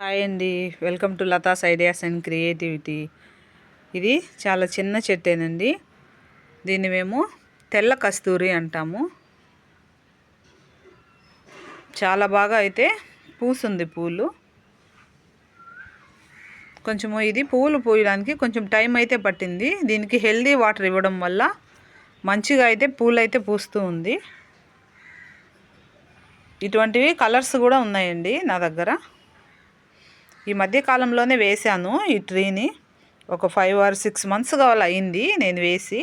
Hi అండి, welcome to Latha's ideas and creativity. ఇది చాలా చిన్న చెట్టేనండి. దీన్ని మేము తెల్ల కస్తూరి అంటాము. చాలా బాగా అయితే పూస్తుంది పూలు. కొంచెము ఇది పూలు పూయడానికి కొంచెం టైం అయితే పట్టింది. దీనికి హెల్దీ వాటర్ ఇవ్వడం వల్ల మంచిగా అయితే పూలు అయితే పూస్తూ ఉంది. ఇటువంటివి కలర్స్ కూడా ఉన్నాయండి నా దగ్గర. ఈ మధ్య కాలంలోనే వేశాను ఈ ట్రీని. ఒక 5 or 6 months అయింది నేను వేసి.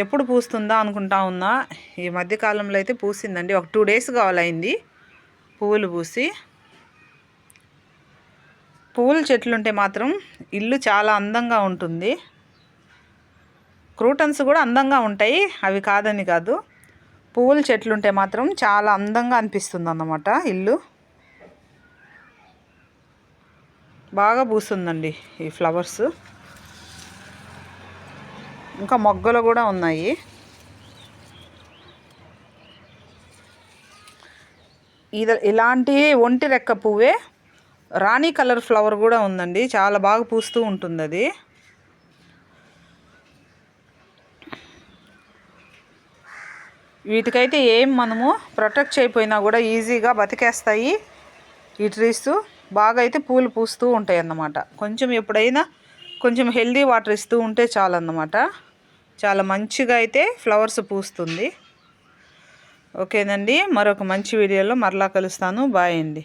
ఎప్పుడు పూస్తుందా అనుకుంటా ఉన్నా. ఈ మధ్య కాలంలో అయితే పూసిందండి. ఒక 2 days అయింది పువ్వులు పూసి. పువ్వుల చెట్లుంటే మాత్రం ఇల్లు చాలా అందంగా ఉంటుంది. క్రూటన్స్ కూడా అందంగా ఉంటాయి, అవి కాదని కాదు. పువ్వుల చెట్లుంటే మాత్రం చాలా అందంగా అనిపిస్తుంది అన్నమాట ఇల్లు. బాగా పూస్తుందండి ఈ ఫ్లవర్స్. ఇంకా మొగ్గలు కూడా ఉన్నాయి. ఇలాంటి ఒంటి రెక్క పువ్వే రాణి కలర్ ఫ్లవర్ కూడా ఉందండి. చాలా బాగా పూస్తూ ఉంటుంది అది. వీటికైతే ఏం మనము ప్రొటెక్ట్ చేయకపోయినా కూడా ఈజీగా బతికేస్తాయి ఈ ట్రీస్. బాగా అయితే పూలు పూస్తూ ఉంటాయి అన్నమాట. కొంచెం ఎప్పుడైనా కొంచెం హెల్దీ వాటర్ ఇస్తూ ఉంటే చాలన్నమాట. చాలా మంచిగా అయితే ఫ్లవర్స్ పూస్తుంది. ఓకేనండి, మరొక మంచి వీడియోలో మరలా కలుస్తాను. బాయ్ అండి.